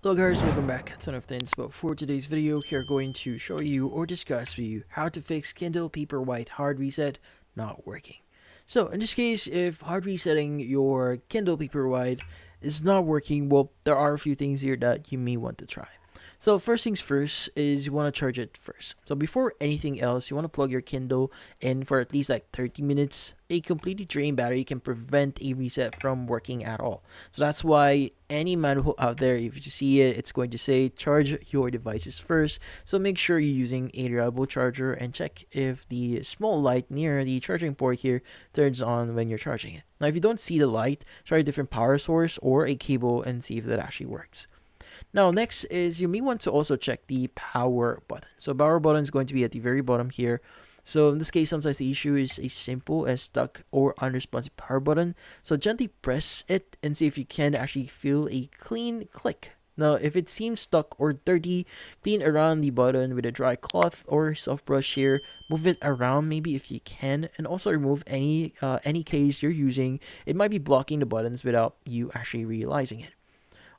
Hello guys, welcome back to another Inspo. For today's video, we are going to show you or discuss with you how to fix Kindle Paperwhite hard reset not working. So in this case, if hard resetting your Kindle Paperwhite is not working, well, there are a few things here that you may want to try. So first things first is you want to charge it first. So before anything else, you want to plug your Kindle in for at least like 30 minutes. A completely drained battery can prevent a reset from working at all. So that's why any manual out there, if you see it, it's going to say charge your devices first. So make sure you're using a reliable charger and check if the small light near the charging port here turns on when you're charging it. Now, if you don't see the light, try a different power source or a cable and see if that actually works. Now, next is you may want to also check the power button. So power button is going to be at the very bottom here. So in this case, sometimes the issue is as simple as stuck or unresponsive power button. So gently press it and see if you can actually feel a clean click. Now, if it seems stuck or dirty, clean around the button with a dry cloth or soft brush here. Move it around maybe if you can, and also remove any case you're using. It might be blocking the buttons without you actually realizing it.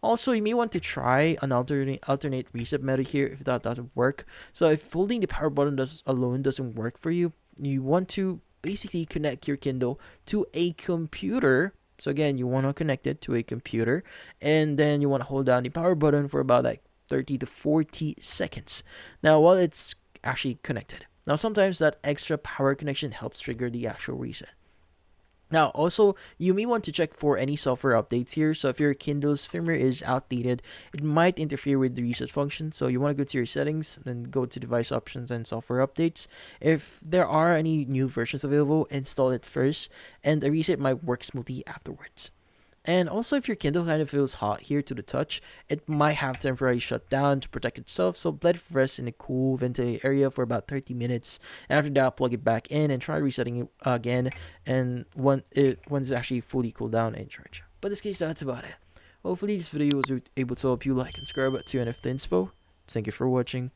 Also, you may want to try an alternate reset method here if that doesn't work. So if holding the power button alone doesn't work for you, you want to basically connect your Kindle to a computer. So again, you want to connect it to a computer, and then you want to hold down the power button for about like 30 to 40 seconds. Now, while it's actually connected. Now, sometimes that extra power connection helps trigger the actual reset. Now, also, you may want to check for any software updates here. So if your Kindle's firmware is outdated, it might interfere with the reset function. So you want to go to your settings, then go to device options and software updates. If there are any new versions available, install it first, and a reset might work smoothly afterwards. And also, if your Kindle kind of feels hot here to the touch, it might have temporarily shut down to protect itself. So let it rest in a cool, ventilated area for about 30 minutes. And after that, plug it back in and try resetting it again. And once it's actually fully cooled down and charged. But in this case, that's about it. Hopefully, this video was able to help you like and subscribe to NFT Inspo. Thank you for watching.